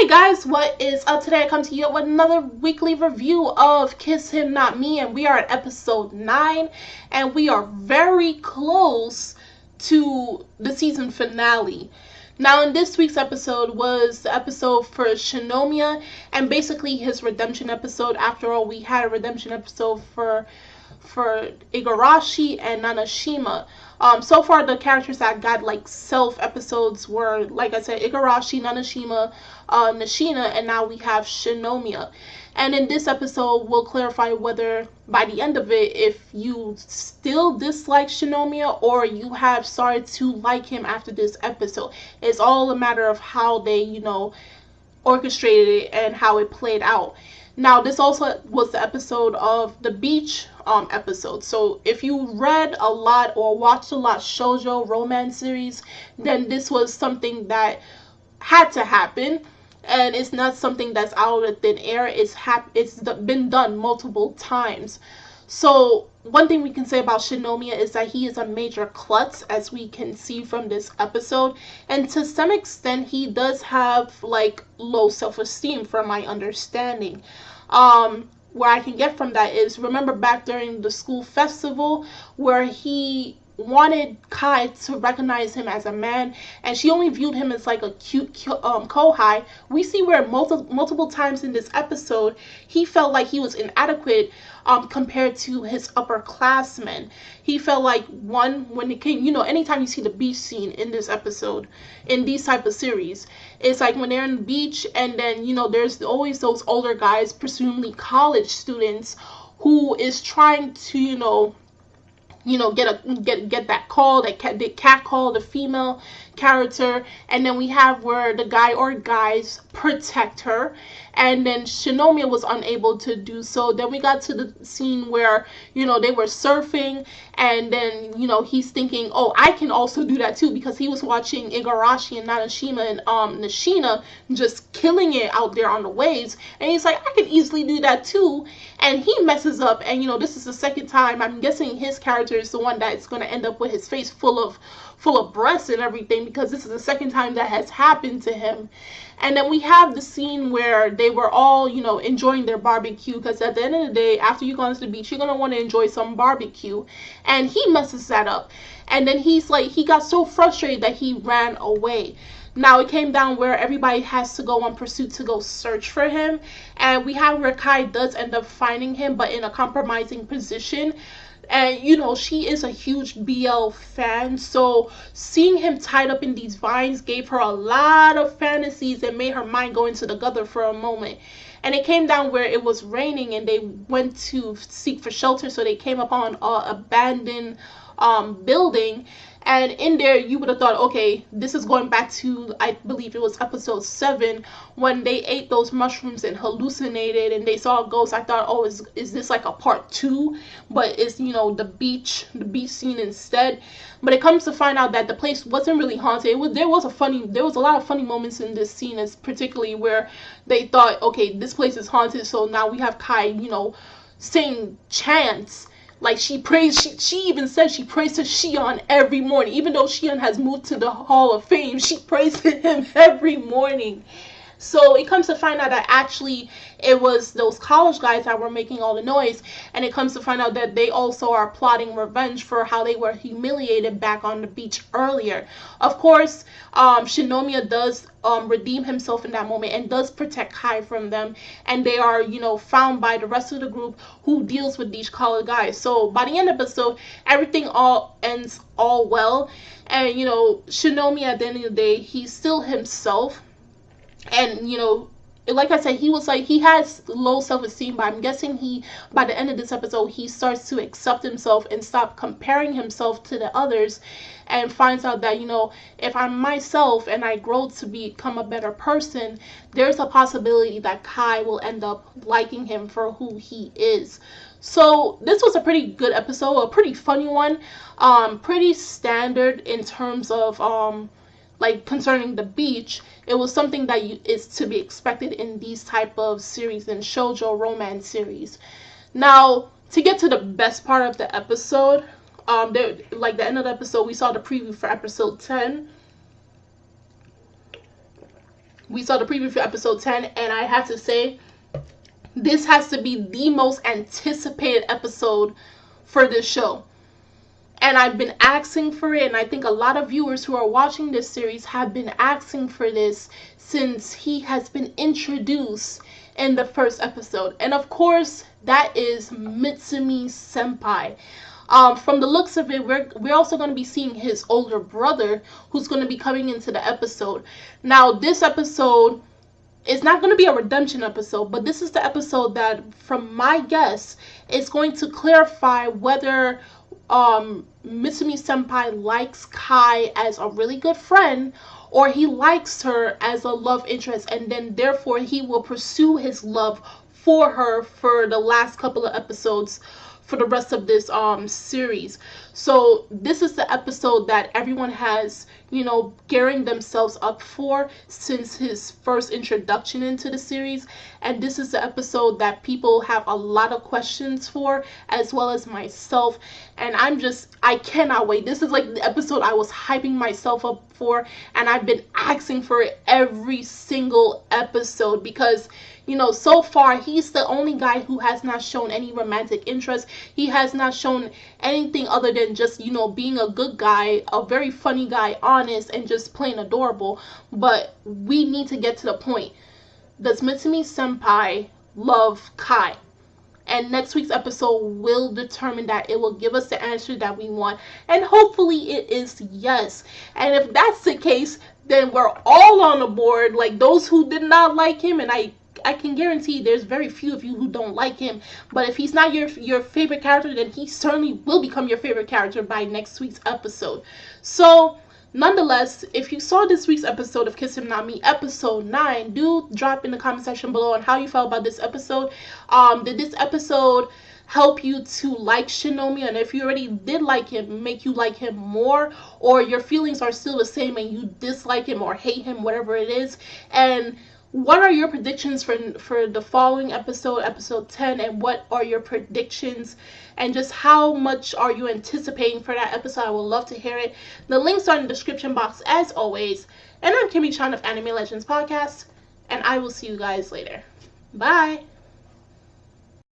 Hey guys, what is up? Today I come to you with another weekly review of Kiss Him Not Me, and we are at episode 9, and we are very close to the season finale. Now, in this week's episode was the episode for Shinomiya, and basically his redemption episode. After all, we had a redemption episode for Igarashi and Nanashima. So far the characters that got like self episodes were, like I said, Igarashi, Nanashima, Nishina, and now we have Shinomiya. And in this episode, we'll clarify whether by the end of it, if you still dislike Shinomiya or you have started to like him after this episode. It's all a matter of how they, orchestrated it and how it played out. Now, this also was the episode of the beach episode. So if you read a lot or watched a lot shoujo romance series, then this was something that had to happen. And it's not something that's out of thin air. It's been done multiple times. So one thing we can say about Shinomiya is that he is a major klutz, as we can see from this episode. And to some extent, he does have like low self-esteem, from my understanding. Where I can get from that is, remember back during the school festival where he wanted Kai to recognize him as a man, and she only viewed him as like a cute Kohai. We see where multiple times in this episode he felt like he was inadequate compared to his upperclassmen. He felt like, one, when it came, anytime you see the beach scene in this episode, in these type of series, it's like when they're on the beach and then, there's always those older guys, presumably college students, who is trying to, get that call, the cat call, the female character, and then we have where the guy or guys protect her, and then Shinomiya was unable to do so. Then we got to the scene where, they were surfing, and then, he's thinking, oh, I can also do that too, because he was watching Igarashi and Nanashima and Nishina just killing it out there on the waves, and he's like, I can easily do that too, and he messes up, and, this is the second time. I'm guessing his character is the one that's going to end up with his face full of breasts and everything, because this is the second time that has happened to him. And then we have the scene where they were all, enjoying their barbecue, because at the end of the day, after you go to the beach, you're going to want to enjoy some barbecue, and he messes that up. And then he got so frustrated that he ran away. Now, it came down where everybody has to go on pursuit to go search for him, and we have where Kai does end up finding him, but in a compromising position. And, she is a huge BL fan, so seeing him tied up in these vines gave her a lot of fantasies and made her mind go into the gutter for a moment. And it came down where it was raining and they went to seek for shelter, so they came upon an abandoned building. And in there, you would have thought, okay, this is going back to, I believe it was episode 7, when they ate those mushrooms and hallucinated and they saw a ghost. I thought, oh, is this like a part 2? But it's, the beach scene instead. But it comes to find out that the place wasn't really haunted. There was a lot of funny moments in this scene, as particularly where they thought, okay, this place is haunted, so now we have Kai, saying chants. Like, she even said she prays to Shion every morning. Even though Shion has moved to the Hall of Fame, she prays to him every morning. So it comes to find out that actually it was those college guys that were making all the noise. And it comes to find out that they also are plotting revenge for how they were humiliated back on the beach earlier. Of course, Shinomiya does redeem himself in that moment and does protect Kai from them. And they are, found by the rest of the group who deals with these college guys. So by the end of the episode, everything all ends all well. And, Shinomiya, at the end of the day, he's still himself. And, like I said, he has low self-esteem, but I'm guessing by the end of this episode, he starts to accept himself and stop comparing himself to the others, and finds out that, if I'm myself and I grow to become a better person, there's a possibility that Kai will end up liking him for who he is. So this was a pretty good episode, a pretty funny one, pretty standard in terms of, concerning the beach. It was something that is to be expected in these type of series, in shoujo romance series. Now, to get to the best part of the episode, the end of the episode, we saw the preview for episode 10. We saw the preview for episode 10, and I have to say, this has to be the most anticipated episode for this show. And I've been asking for it, and I think a lot of viewers who are watching this series have been asking for this since he has been introduced in the first episode. And of course, that is Mitsumi Senpai. From the looks of it, we're also going to be seeing his older brother, who's going to be coming into the episode. Now, this episode is not going to be a redemption episode, but this is the episode that, from my guess, is going to clarify whether Mitsumi Senpai likes Kai as a really good friend, or he likes her as a love interest, and then therefore he will pursue his love for her for the last couple of episodes for the rest of this series. So this is the episode that everyone has, gearing themselves up for since his first introduction into the series. And this is the episode that people have a lot of questions for, as well as myself. And I cannot wait. This is like the episode I was hyping myself up for, and I've been asking for it every single episode because, so far he's the only guy who has not shown any romantic interest. He has not shown anything other than just, being a good guy, a very funny guy, honest, and just plain adorable. But we need to get to the point. Does Mitsumi Senpai love Kai? And next week's episode will determine that. It will give us the answer that we want. And hopefully it is yes. And if that's the case, then we're all on the board. Like those who did not like him, and I can guarantee there's very few of you who don't like him. But if he's not your favorite character, then he certainly will become your favorite character by next week's episode. So, nonetheless, if you saw this week's episode of Kiss Him Not Me, episode 9, do drop in the comment section below on how you felt about this episode. Did this episode help you to like Shinomiya? And if you already did like him, make you like him more? Or your feelings are still the same and you dislike him or hate him, whatever it is? And what are your predictions for the following episode, episode 10, and what are your predictions? And just how much are you anticipating for that episode? I would love to hear it. The links are in the description box as always. And I'm Kimmy Chan of Anime Legends Podcast, and I will see you guys later. Bye!